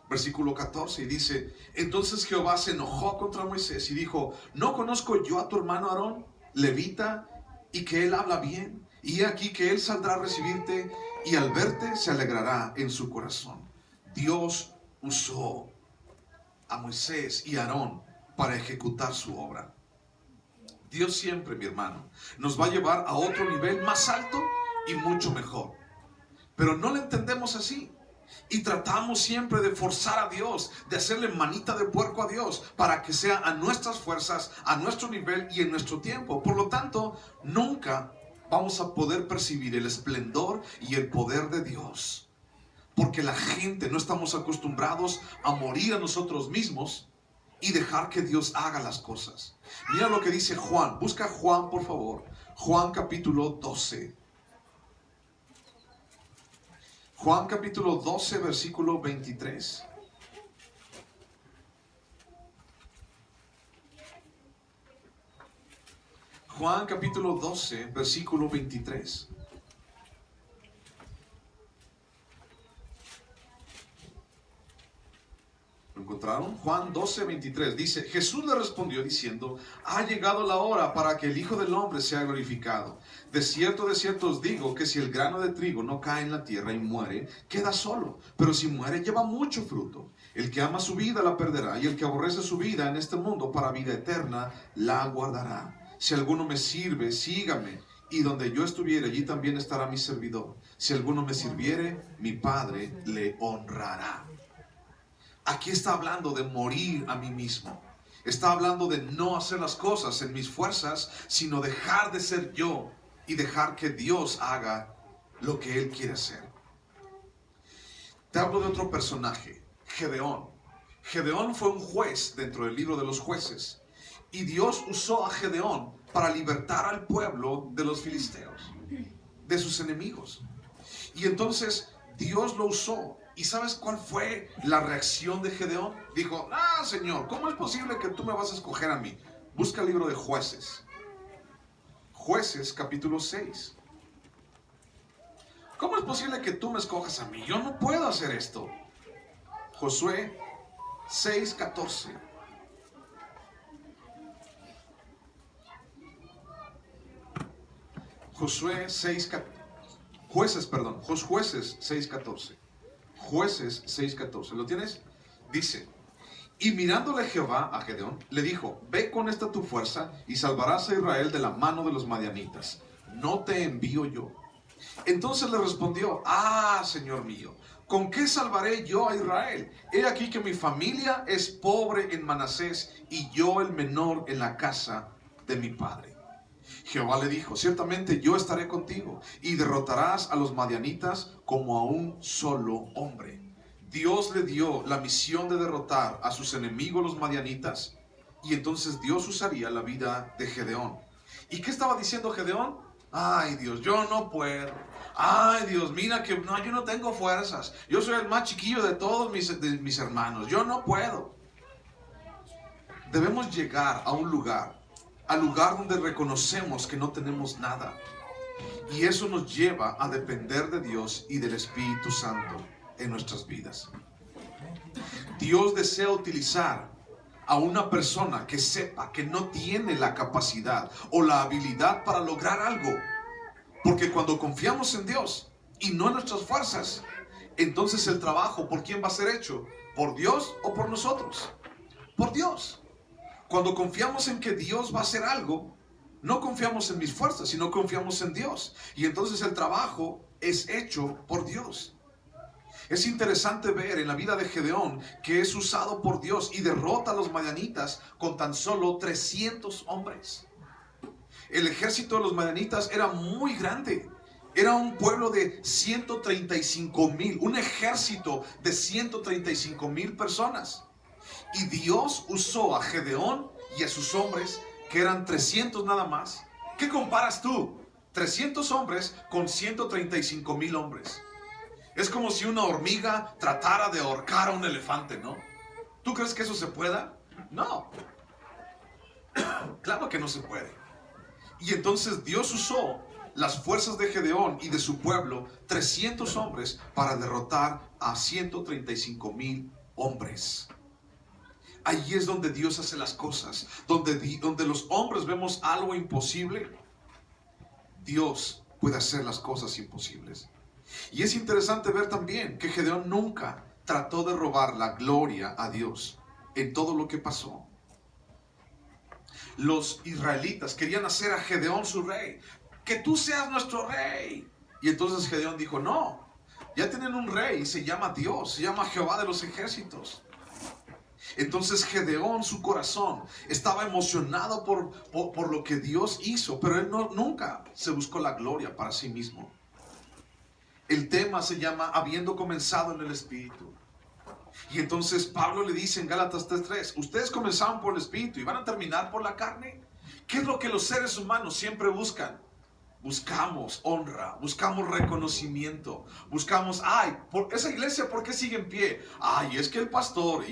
Versículo 14 y dice, entonces Jehová se enojó contra Moisés y dijo, ¿no conozco yo a tu hermano Aarón, levita, y que él habla bien? Y he aquí que él saldrá a recibirte y al verte se alegrará en su corazón. Dios usó a Moisés y a Aarón para ejecutar su obra. Dios siempre, mi hermano, nos va a llevar a otro nivel más alto y mucho mejor. Pero no lo entendemos así. Y tratamos siempre de forzar a Dios, de hacerle manita de puerco a Dios, para que sea a nuestras fuerzas, a nuestro nivel y en nuestro tiempo. Por lo tanto, nunca vamos a poder percibir el esplendor y el poder de Dios. Porque la gente no estamos acostumbrados a morir a nosotros mismos y dejar que Dios haga las cosas. Mira lo que dice Juan. Busca Juan, por favor. Juan capítulo 12. Juan capítulo 12, versículo 23. Juan capítulo 12, versículo 23. ¿Lo encontraron? Juan 12, 23 dice, Jesús le respondió diciendo, ha llegado la hora para que el Hijo del Hombre sea glorificado. De cierto os digo que si el grano de trigo no cae en la tierra y muere, queda solo. Pero si muere, lleva mucho fruto. El que ama su vida la perderá, y el que aborrece su vida en este mundo para vida eterna, la guardará. Si alguno me sirve, sígame, y donde yo estuviere, allí también estará mi servidor. Si alguno me sirviere, mi Padre le honrará. Aquí está hablando de morir a mí mismo. Está hablando de no hacer las cosas en mis fuerzas, sino dejar de ser yo y dejar que Dios haga lo que Él quiere hacer. Te hablo de otro personaje, Gedeón. Gedeón fue un juez dentro del libro de los jueces. Y Dios usó a Gedeón para libertar al pueblo de los filisteos, de sus enemigos. Y entonces Dios lo usó. ¿Y sabes cuál fue la reacción de Gedeón? Dijo, Señor, ¿cómo es posible que tú me vas a escoger a mí? Busca el libro de Jueces. Jueces capítulo 6. ¿Cómo es posible que tú me escojas a mí? Yo no puedo hacer esto. Josué 6:14. Josué 6:14. Jueces 6:14. Jueces 6:14. ¿Lo tienes? Dice, y mirándole Jehová a Gedeón, le dijo, ve con esta tu fuerza y salvarás a Israel de la mano de los madianitas. ¿No te envío yo? Entonces le respondió, Señor mío, ¿con qué salvaré yo a Israel? He aquí que mi familia es pobre en Manasés y yo el menor en la casa de mi padre. Jehová le dijo, ciertamente yo estaré contigo y derrotarás a los madianitas como a un solo hombre. Dios le dio la misión de derrotar a sus enemigos los madianitas, y entonces Dios usaría la vida de Gedeón. ¿Y qué estaba diciendo Gedeón? Ay Dios, yo no puedo. Ay Dios, mira que no, yo no tengo fuerzas. Yo soy el más chiquillo de todos mis hermanos. Yo no puedo. Debemos llegar a un lugar, al lugar donde reconocemos que no tenemos nada. Y eso nos lleva a depender de Dios y del Espíritu Santo en nuestras vidas. Dios desea utilizar a una persona que sepa que no tiene la capacidad o la habilidad para lograr algo. Porque cuando confiamos en Dios y no en nuestras fuerzas, entonces el trabajo, ¿por quién va a ser hecho? ¿Por Dios o por nosotros? Por Dios. Cuando confiamos en que Dios va a hacer algo, no confiamos en mis fuerzas, sino confiamos en Dios. Y entonces el trabajo es hecho por Dios. Es interesante ver en la vida de Gedeón que es usado por Dios y derrota a los madianitas con tan solo 300 hombres. El ejército de los madianitas era muy grande. Era un pueblo de 135,000, un ejército de 135,000 personas. Y Dios usó a Gedeón y a sus hombres, que eran 300 nada más. ¿Qué comparas tú? 300 hombres con 135,000 hombres. Es como si una hormiga tratara de ahorcar a un elefante, ¿no? ¿Tú crees que eso se pueda? No. Claro que no se puede. Y entonces Dios usó las fuerzas de Gedeón y de su pueblo, 300 hombres, para derrotar a 135,000 hombres. Ahí es donde Dios hace las cosas. Donde los hombres vemos algo imposible, Dios puede hacer las cosas imposibles. Y es interesante ver también que Gedeón nunca trató de robar la gloria a Dios en todo lo que pasó. Los israelitas querían hacer a Gedeón su rey. Que tú seas nuestro rey. Y entonces Gedeón dijo, no, ya tienen un rey, se llama Dios, se llama Jehová de los ejércitos. Entonces Gedeón, su corazón, estaba emocionado por lo que Dios hizo, pero él nunca se buscó la gloria para sí mismo. El tema se llama habiendo comenzado en el Espíritu. Y entonces Pablo le dice en Gálatas 3:3, ustedes comenzaron por el Espíritu y van a terminar por la carne. ¿Qué es lo que los seres humanos siempre buscan? Buscamos honra, buscamos reconocimiento, buscamos, por esa iglesia, ¿por qué sigue en pie? Es que el pastor,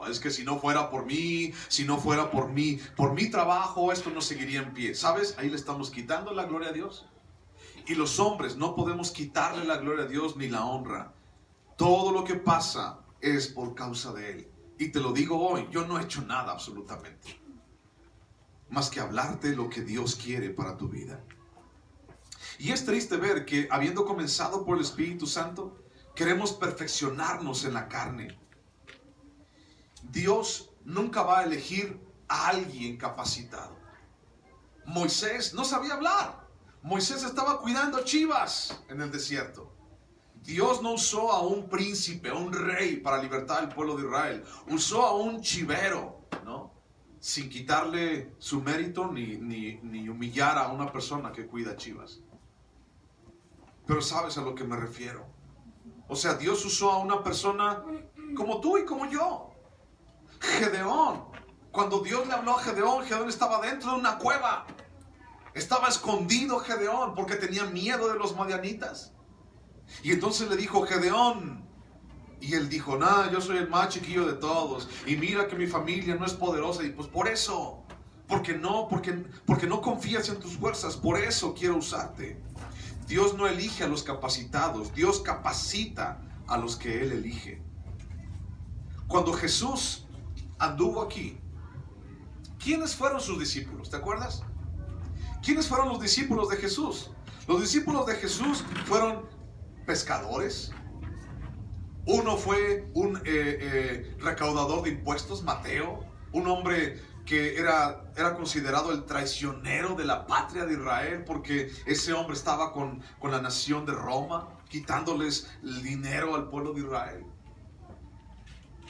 es que si no fuera por mí, si no fuera por mí, por mi trabajo, esto no seguiría en pie. ¿Sabes? Ahí le estamos quitando la gloria a Dios. Y los hombres no podemos quitarle la gloria a Dios ni la honra. Todo lo que pasa es por causa de Él. Y te lo digo hoy, yo no he hecho nada absolutamente, más que hablarte lo que Dios quiere para tu vida. Y es triste ver que habiendo comenzado por el Espíritu Santo, queremos perfeccionarnos en la carne. Dios nunca va a elegir a alguien capacitado. Moisés no sabía hablar. Moisés estaba cuidando chivas en el desierto. Dios no usó a un príncipe, a un rey para libertar al pueblo de Israel. Usó a un chivero, ¿no? Sin quitarle su mérito ni humillar a una persona que cuida chivas. Pero sabes a lo que me refiero. O sea, Dios usó a una persona como tú y como yo. Gedeón. Cuando Dios le habló a Gedeón, Gedeón estaba dentro de una cueva. Estaba escondido Gedeón porque tenía miedo de los madianitas. Y entonces le dijo, Gedeón. Y él dijo, yo soy el más chiquillo de todos. Y mira que mi familia no es poderosa. Y pues por eso, porque no confías en tus fuerzas. Por eso quiero usarte. Dios no elige a los capacitados. Dios capacita a los que Él elige. Cuando Jesús anduvo aquí, ¿quiénes fueron sus discípulos? ¿Te acuerdas? ¿Quiénes fueron los discípulos de Jesús? Los discípulos de Jesús fueron pescadores. Uno fue un recaudador de impuestos, Mateo, un hombre que era considerado el traicionero de la patria de Israel, porque ese hombre estaba con la nación de Roma, quitándoles el dinero al pueblo de Israel.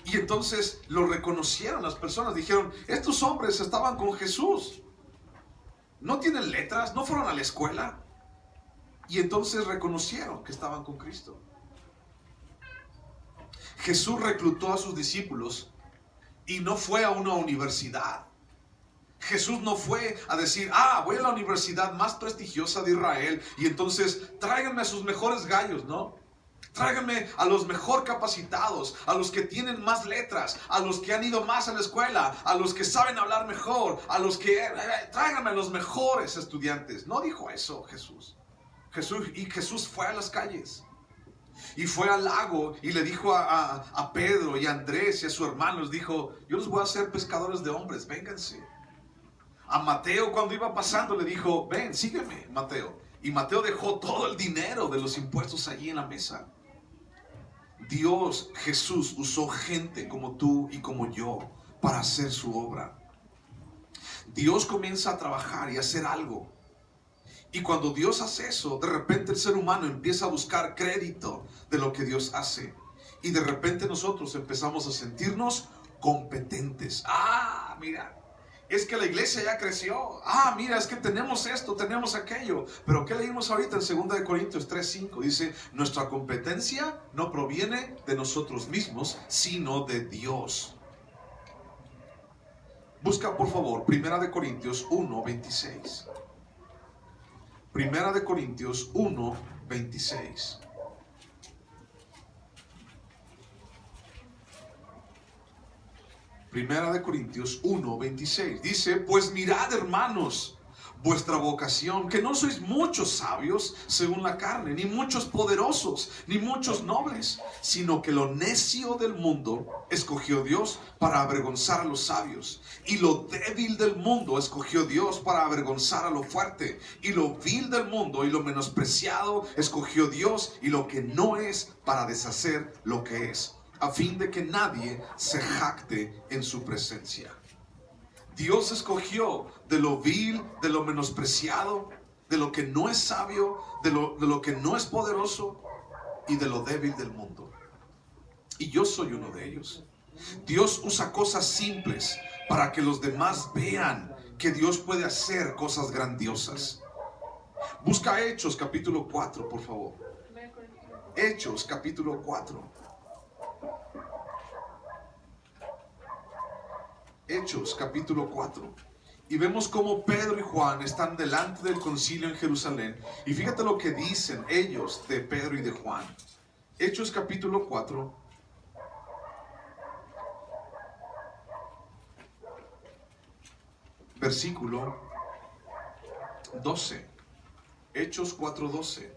Y entonces lo reconocieron las personas, dijeron, estos hombres estaban con Jesús, no tienen letras, no fueron a la escuela. Y entonces reconocieron que estaban con Cristo. Jesús reclutó a sus discípulos y no fue a una universidad. Jesús no fue a decir, voy a la universidad más prestigiosa de Israel y entonces tráiganme a sus mejores gallos, ¿no? Tráiganme a los mejor capacitados, a los que tienen más letras, a los que han ido más a la escuela, a los que saben hablar mejor, tráiganme a los mejores estudiantes. No dijo eso Jesús. Jesús fue a las calles y fue al lago y le dijo a Pedro y a Andrés y a sus hermanos, dijo, yo los voy a hacer pescadores de hombres, vénganse. A Mateo cuando iba pasando le dijo, ven, sígueme, Mateo. Y Mateo dejó todo el dinero de los impuestos allí en la mesa. Jesús usó gente como tú y como yo para hacer su obra. Dios comienza a trabajar y a hacer algo. Y cuando Dios hace eso, de repente el ser humano empieza a buscar crédito de lo que Dios hace. Y de repente nosotros empezamos a sentirnos competentes. Mira, es que la iglesia ya creció. Mira, es que tenemos esto, tenemos aquello. Pero ¿qué leímos ahorita en 2 Corintios 3:5? Dice, nuestra competencia no proviene de nosotros mismos, sino de Dios. Busca por favor 1 Corintios 1:26. Primera de Corintios 1, 26. Primera de Corintios 1, 26. Dice, pues mirad, hermanos, vuestra vocación, que no sois muchos sabios según la carne, ni muchos poderosos, ni muchos nobles, sino que lo necio del mundo escogió Dios para avergonzar a los sabios, y lo débil del mundo escogió Dios para avergonzar a lo fuerte, y lo vil del mundo y lo menospreciado escogió Dios, y lo que no es, para deshacer lo que es, a fin de que nadie se jacte en su presencia. Dios escogió de lo vil, de lo menospreciado, de lo que no es sabio, de lo que no es poderoso y de lo débil del mundo. Y yo soy uno de ellos. Dios usa cosas simples para que los demás vean que Dios puede hacer cosas grandiosas. Busca Hechos capítulo 4, por favor. Hechos capítulo 4. Hechos capítulo 4. Y vemos cómo Pedro y Juan están delante del concilio en Jerusalén. Y fíjate lo que dicen ellos de Pedro y de Juan. Hechos capítulo 4. Versículo 12. Hechos 4:12.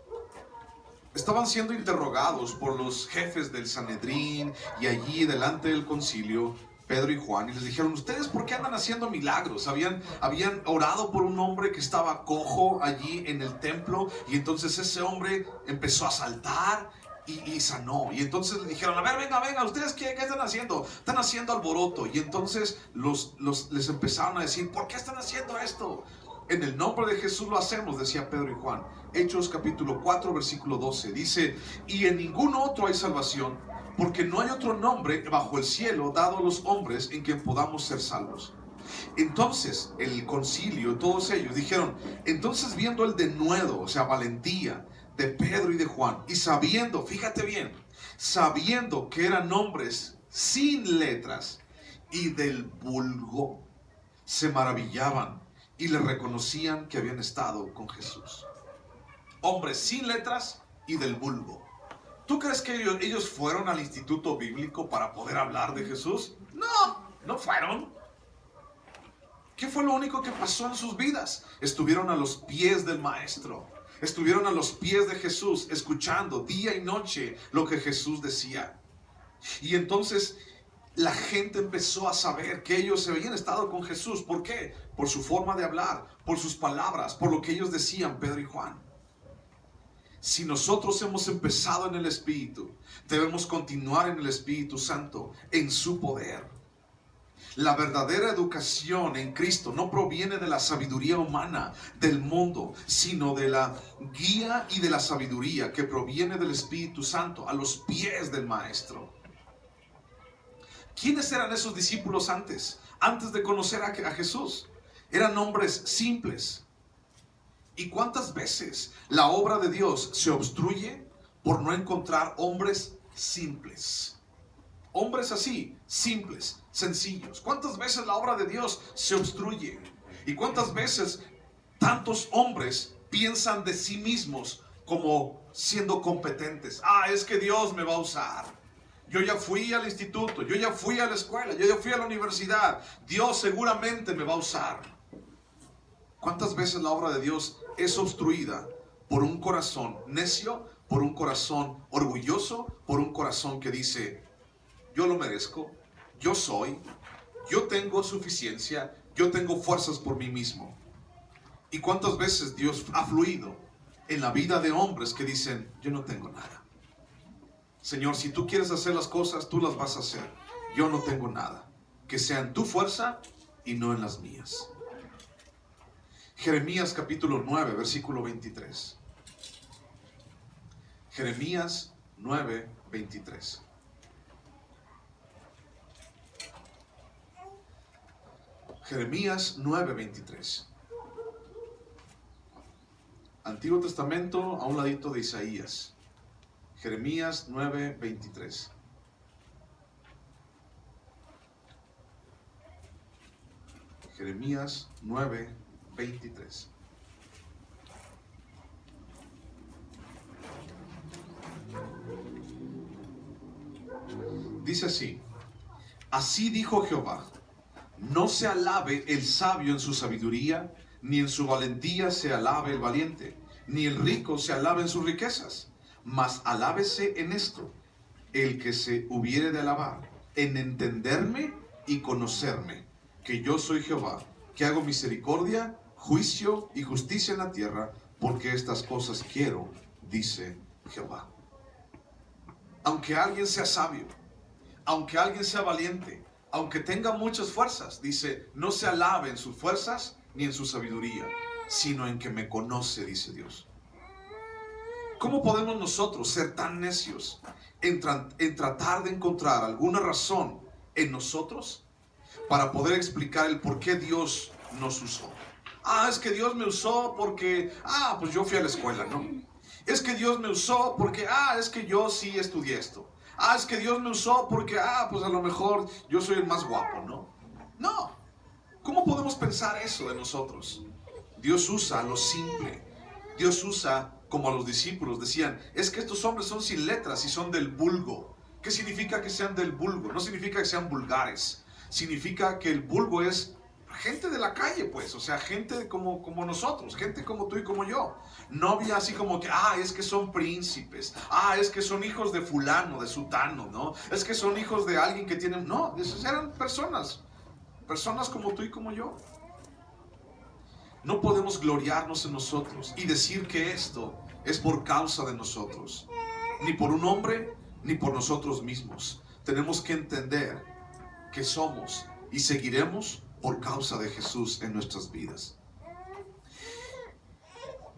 Estaban siendo interrogados por los jefes del Sanedrín y allí delante del concilio Pedro y Juan, y les dijeron, ¿ustedes por qué andan haciendo milagros? Habían orado por un hombre que estaba cojo allí en el templo, y entonces ese hombre empezó a saltar y sanó. Y entonces le dijeron, a ver, venga, ¿ustedes qué están haciendo? Están haciendo alboroto. Y entonces les empezaron a decir, ¿por qué están haciendo esto? En el nombre de Jesús lo hacemos, decía Pedro y Juan. Hechos capítulo 4, versículo 12. Dice, y en ningún otro hay salvación, porque no hay otro nombre bajo el cielo dado a los hombres en quien podamos ser salvos. Entonces el concilio, todos ellos dijeron, entonces viendo el denuedo, o sea, valentía de Pedro y de Juan, y sabiendo, fíjate bien, sabiendo que eran hombres sin letras y del vulgo, se maravillaban y le reconocían que habían estado con Jesús. Hombres sin letras y del vulgo. ¿Tú crees que ellos fueron al instituto bíblico para poder hablar de Jesús? No fueron. ¿Qué fue lo único que pasó en sus vidas? Estuvieron a los pies del Maestro. Estuvieron a los pies de Jesús, escuchando día y noche lo que Jesús decía. Y entonces la gente empezó a saber que ellos habían estado con Jesús. ¿Por qué? Por su forma de hablar, por sus palabras, por lo que ellos decían, Pedro y Juan. Si nosotros hemos empezado en el Espíritu, debemos continuar en el Espíritu Santo, en su poder. La verdadera educación en Cristo no proviene de la sabiduría humana del mundo, sino de la guía y de la sabiduría que proviene del Espíritu Santo, a los pies del Maestro. ¿Quiénes eran esos discípulos antes de conocer a Jesús? Eran hombres simples. ¿Y cuántas veces la obra de Dios se obstruye por no encontrar hombres simples? Hombres así, simples, sencillos. ¿Cuántas veces la obra de Dios se obstruye? ¿Y cuántas veces tantos hombres piensan de sí mismos como siendo competentes? Es que Dios me va a usar. Yo ya fui al instituto, yo ya fui a la escuela, yo ya fui a la universidad. Dios seguramente me va a usar. ¿Cuántas veces la obra de Dios es obstruida por un corazón necio, por un corazón orgulloso, por un corazón que dice, yo lo merezco, yo soy, yo tengo suficiencia, yo tengo fuerzas por mí mismo? ¿Y cuántas veces Dios ha fluido en la vida de hombres que dicen, yo no tengo nada? Señor, si tú quieres hacer las cosas, tú las vas a hacer. Yo no tengo nada. Que sea en tu fuerza y no en las mías. Jeremías capítulo 9, versículo 23. Jeremías 9, 23. Jeremías 9, 23. Antiguo Testamento a un ladito de Isaías. Jeremías 9, 23. Jeremías 9, 23. dice así: así dijo Jehová, no se alabe el sabio en su sabiduría, ni en su valentía se alabe el valiente, ni el rico se alabe en sus riquezas, mas alábese en esto el que se hubiere de alabar, en entenderme y conocerme, que yo soy Jehová, que hago misericordia, juicio y justicia en la tierra, porque estas cosas quiero, dice Jehová. Aunque alguien sea sabio, aunque alguien sea valiente, aunque tenga muchas fuerzas, dice, no se alabe en sus fuerzas ni en su sabiduría, sino en que me conoce, dice Dios. ¿Cómo podemos nosotros ser tan necios en tratar de encontrar alguna razón en nosotros para poder explicar el por qué Dios nos usó? Es que Dios me usó porque, pues yo fui a la escuela, ¿no? Es que Dios me usó porque, es que yo sí estudié esto. Es que Dios me usó porque, pues a lo mejor yo soy el más guapo, ¿no? No. ¿Cómo podemos pensar eso de nosotros? Dios usa lo simple. Dios usa, como a los discípulos decían, es que estos hombres son sin letras y son del vulgo. ¿Qué significa que sean del vulgo? No significa que sean vulgares. Significa que el vulgo es gente de la calle, pues, o sea, gente como nosotros, gente como tú y como yo. No había así como que, es que son príncipes, es que son hijos de fulano, de sutano, ¿no? Es que son hijos de alguien que tienen, no, esos eran personas como tú y como yo. No podemos gloriarnos en nosotros y decir que esto es por causa de nosotros, ni por un hombre, ni por nosotros mismos. Tenemos que entender que somos y seguiremos por causa de Jesús en nuestras vidas.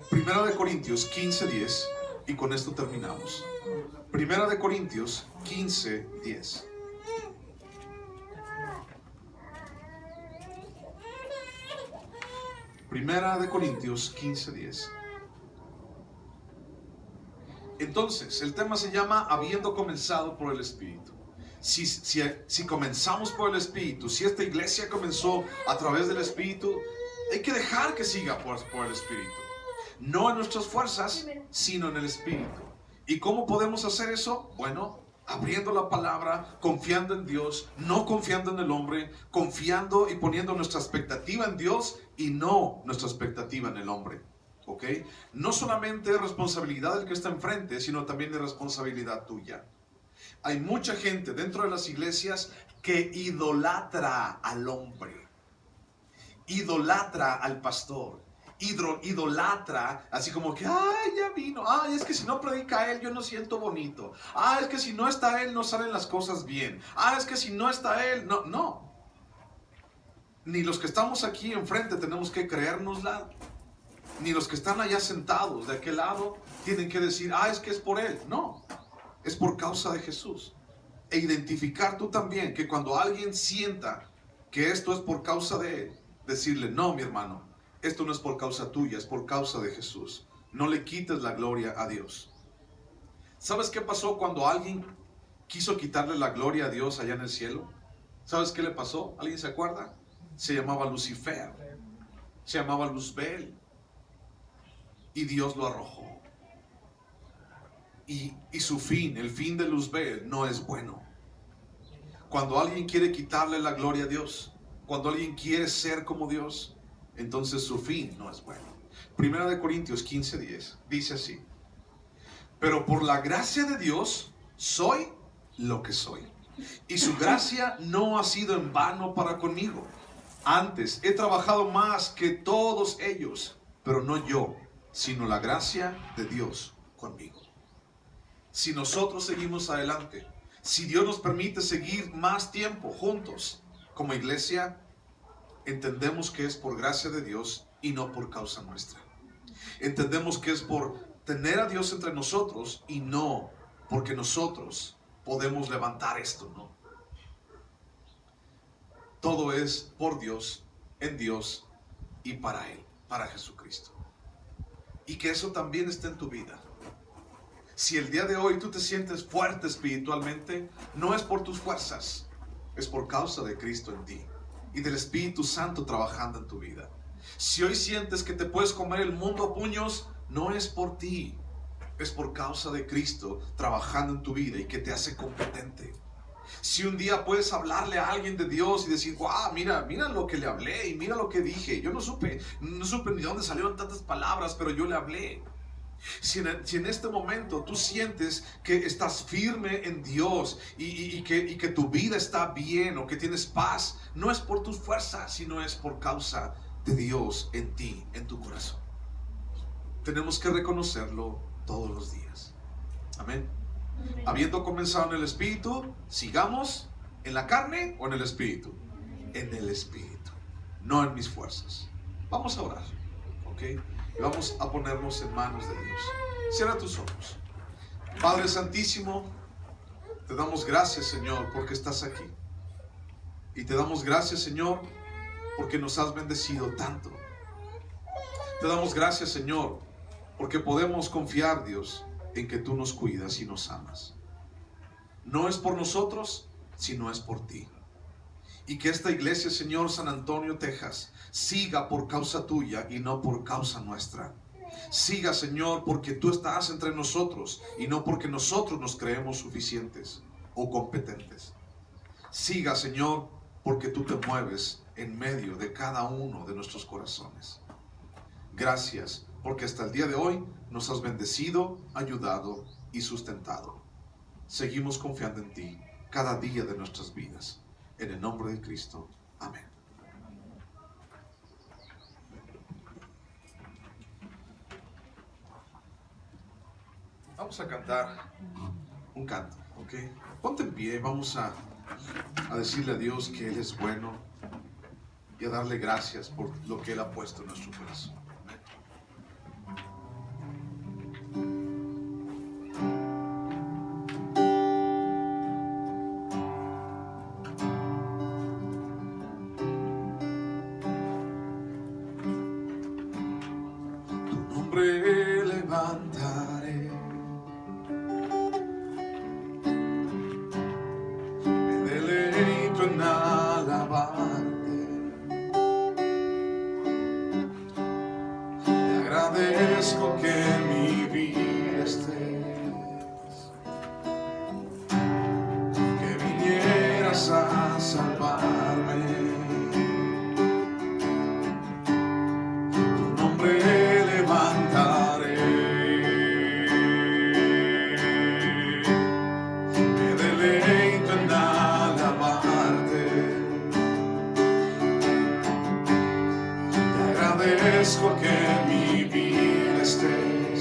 Primera de Corintios 15:10, y con esto terminamos. Primera de Corintios 15:10. Primera de Corintios 15:10. Entonces, el tema se llama habiendo comenzado por el Espíritu. Si comenzamos por el Espíritu, si esta iglesia comenzó a través del Espíritu, hay que dejar que siga por el Espíritu. No en nuestras fuerzas, sino en el Espíritu. ¿Y cómo podemos hacer eso? Bueno, abriendo la palabra, confiando en Dios, no confiando en el hombre, confiando y poniendo nuestra expectativa en Dios y no nuestra expectativa en el hombre. ¿Ok? No solamente es responsabilidad del que está enfrente, sino también es responsabilidad tuya. Hay mucha gente dentro de las iglesias que idolatra al hombre, idolatra al pastor, idolatra así como que, ya vino, es que si no predica él yo no siento bonito, es que si no está él no salen las cosas bien, es que si no está él, no. Ni los que estamos aquí enfrente tenemos que creérnosla, ni los que están allá sentados de aquel lado tienen que decir, es que es por él. No, es por causa de Jesús. E identificar tú también que cuando alguien sienta que esto es por causa de él, decirle, no, mi hermano, esto no es por causa tuya, es por causa de Jesús. No le quites la gloria a Dios. ¿Sabes qué pasó cuando alguien quiso quitarle la gloria a Dios allá en el cielo? ¿Sabes qué le pasó? ¿Alguien se acuerda? Se llamaba Lucifer, se llamaba Luzbel, y Dios lo arrojó. Y su fin, el fin de Luzbel, no es bueno. Cuando alguien quiere quitarle la gloria a Dios, cuando alguien quiere ser como Dios, entonces su fin no es bueno. Primera de Corintios 15:10 dice así: pero por la gracia de Dios soy lo que soy, y su gracia no ha sido en vano para conmigo. Antes he trabajado más que todos ellos, pero no yo, sino la gracia de Dios conmigo. Si nosotros seguimos adelante, si Dios nos permite seguir más tiempo juntos como iglesia, entendemos que es por gracia de Dios y no por causa nuestra. Entendemos que es por tener a Dios entre nosotros y no porque nosotros podemos levantar esto, no. Todo es por Dios, en Dios y para Él, para Jesucristo. Y que eso también esté en tu vida. Si el día de hoy tú te sientes fuerte espiritualmente, no es por tus fuerzas, es por causa de Cristo en ti y del Espíritu Santo trabajando en tu vida. Si hoy sientes que te puedes comer el mundo a puños, no es por ti, es por causa de Cristo trabajando en tu vida y que te hace competente. Si un día puedes hablarle a alguien de Dios y decir, wow, mira lo que le hablé y mira lo que dije. Yo no supe ni de dónde salieron tantas palabras, pero yo le hablé. Si en este momento tú sientes que estás firme en Dios y que tu vida está bien o que tienes paz, no es por tus fuerzas, sino es por causa de Dios en ti, en tu corazón. Tenemos que reconocerlo todos los días. Amén. Habiendo comenzado en el Espíritu, sigamos en la carne o en el Espíritu. En el Espíritu, no en mis fuerzas. Vamos a orar, ¿ok? Y vamos a ponernos en manos de Dios. Cierra tus ojos. Padre Santísimo, te damos gracias, Señor, porque estás aquí. Y te damos gracias, Señor, porque nos has bendecido tanto. Te damos gracias, Señor, porque podemos confiar, Dios, en que tú nos cuidas y nos amas. No es por nosotros, sino es por ti. Y que esta iglesia, Señor, San Antonio, Texas, siga por causa tuya y no por causa nuestra. Siga, Señor, porque tú estás entre nosotros y no porque nosotros nos creemos suficientes o competentes. Siga, Señor, porque tú te mueves en medio de cada uno de nuestros corazones. Gracias, porque hasta el día de hoy nos has bendecido, ayudado y sustentado. Seguimos confiando en ti cada día de nuestras vidas. En el nombre de Cristo. Amén. Vamos a cantar un canto, ¿ok? Ponte en pie, vamos a decirle a Dios que Él es bueno y a darle gracias por lo que Él ha puesto en nuestro corazón. Levantaré, me deleito en alabarte, te agradezco que en mi vida estés, que vinieras a salvarme, tu nombre levantaré. Agradezco que en mi vida estés,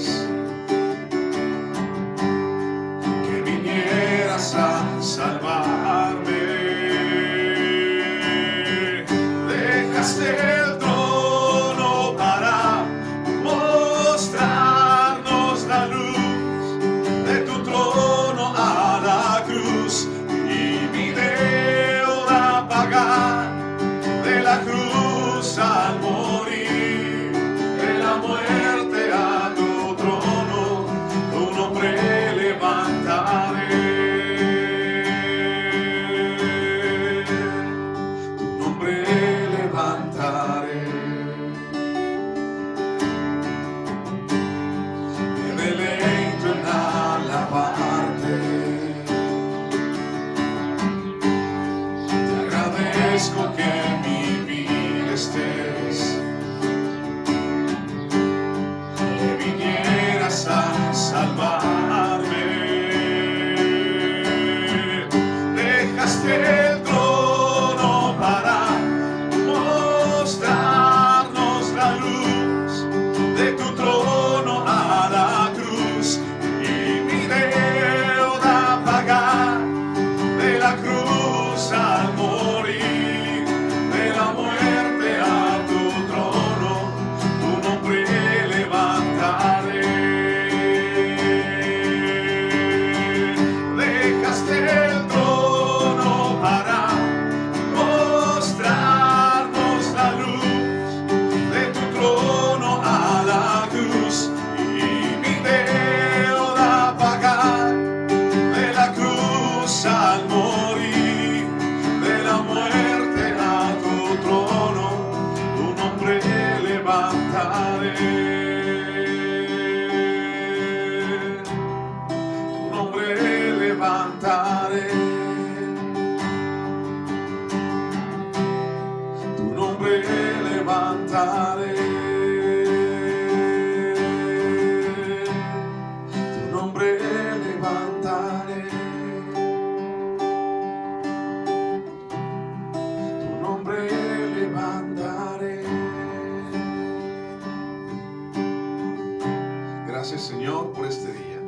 Gracias, Señor, por este día.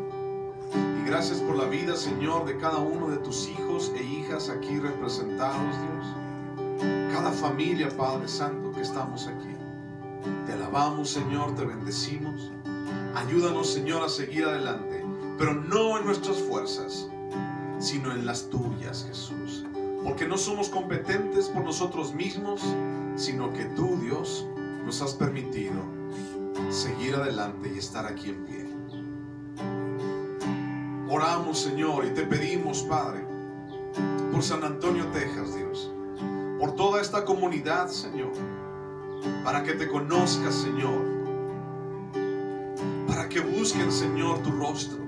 Y gracias por la vida, Señor, de cada uno de tus hijos e hijas aquí representados, Dios. Cada familia, Padre Santo, que estamos aquí. Te alabamos, Señor, te bendecimos. Ayúdanos, Señor, a seguir adelante, pero no en nuestras fuerzas, sino en las tuyas, Jesús. Porque no somos competentes por nosotros mismos, sino que tú, Dios, nos has permitido seguir adelante y estar aquí en pie. Oramos, Señor, y te pedimos, Padre, por San Antonio, Texas, Dios, por toda esta comunidad, Señor, para que te conozcas, Señor, para que busquen, Señor, tu rostro,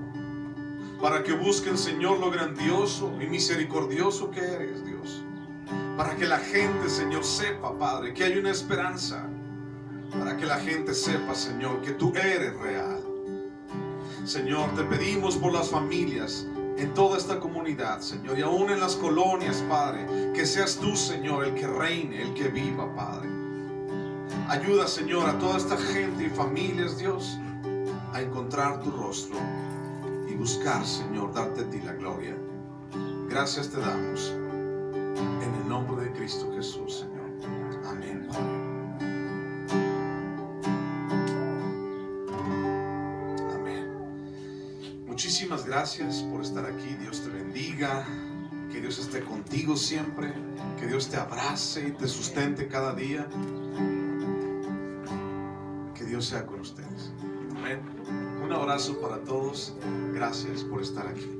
para que busquen, Señor, lo grandioso y misericordioso que eres, Dios, para que la gente, Señor, sepa, Padre, que hay una esperanza, para que la gente sepa, Señor, que tú eres real. Señor, te pedimos por las familias en toda esta comunidad, Señor, y aún en las colonias, Padre, que seas tú, Señor, el que reine, el que viva, Padre. Ayuda, Señor, a toda esta gente y familias, Dios, a encontrar tu rostro y buscar, Señor, darte a ti la gloria. Gracias te damos en el nombre de Cristo Jesús, Señor. Amén, Padre. Muchísimas gracias por estar aquí. Dios te bendiga. Que Dios esté contigo siempre. Que Dios te abrace y te sustente cada día. Que Dios sea con ustedes. Amén. Un abrazo para todos. Gracias por estar aquí.